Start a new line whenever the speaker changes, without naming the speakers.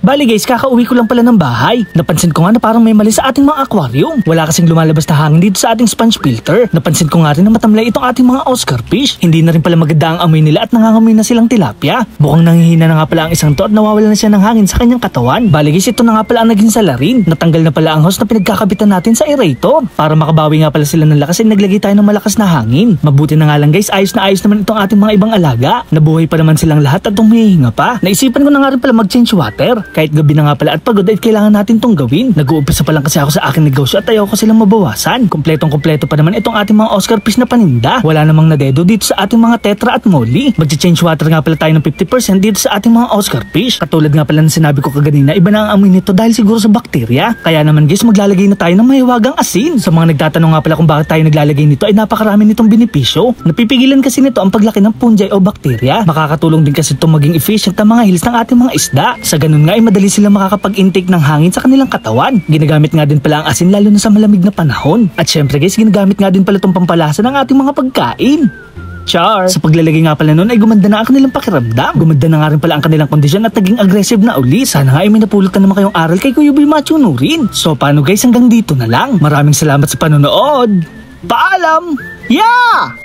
Bali guys, kakauwi ko lang pala ng bahay. Napansin ko nga na parang may mali sa ating mga aquarium. Wala kasing lumalabas na hangin dito sa ating sponge filter. Napansin ko nga rin na matamlay itong ating mga Oscar fish. Hindi na rin pala maganda ang amoy nila at nangangamoy na silang tilapia. Mukhang nanghihina na nga pala ang isang to at nawawala na siya ng hangin sa kanyang katawan. Bali guys, ito na nga pala ang naging salarin. Natanggal na pala ang hose na pinagkakabitan natin sa aerator. Para makabawi nga pala sila ng lakas ay naglagay tayo ng malakas na hangin. Mabuti na nga lang guys, ayos na ayos naman itong ating mga ibang alaga. Nabuhay pa naman silang lahat at humihinga pa. Naisipan ko na nga rin pala mag-change water. Kahit gabi na nga pala at pagod ay kailangan natin tong gawin. Nag-uumpisa pa lang kasi ako sa aking negosyo at ayaw ko silang mabawasan. Kompletong-kompleto pa naman itong ating mga Oscar fish na paninda. Wala namang nadedo dito sa ating mga tetra at molly. Mag-change water nga pala tayo ng 50% dito sa ating mga Oscar fish. Katulad nga pala ng sinabi ko kaganina, iba na ang amoy nito dahil siguro sa bakterya. Kaya naman guys, maglalagay na tayo ng mahiwagang asin. Sa mga nagtatanong nga pala kung bakit tayo naglalagay nito ay napakarami nitong benepisyo. Napipigilan kasi nito ang paglaki ng fungi o bakterya. Makakatulong din kasi itong maging efficient ang mga hills ng ating mga isda. Sa ganun nga ay madali sila makakapag-intake ng hangin sa kanilang katawan. Ginagamit nga din pala ang asin lalo na sa malamig na panahon. At syempre guys, ginagamit nga din pala itong pampalasa ng ating mga pagkain. Char! Sa paglalagay nga pala nun ay gumanda na ang kanilang pakiramdam. Gumanda na nga rin pala ang kanilang kondisyon at naging aggressive na uli. Sana nga ay may napulot na naman kayong aral kay Kuya Boy Macho Nurin. So paano guys, hanggang dito na lang. Maraming salamat sa panonood. Paalam! Yeah!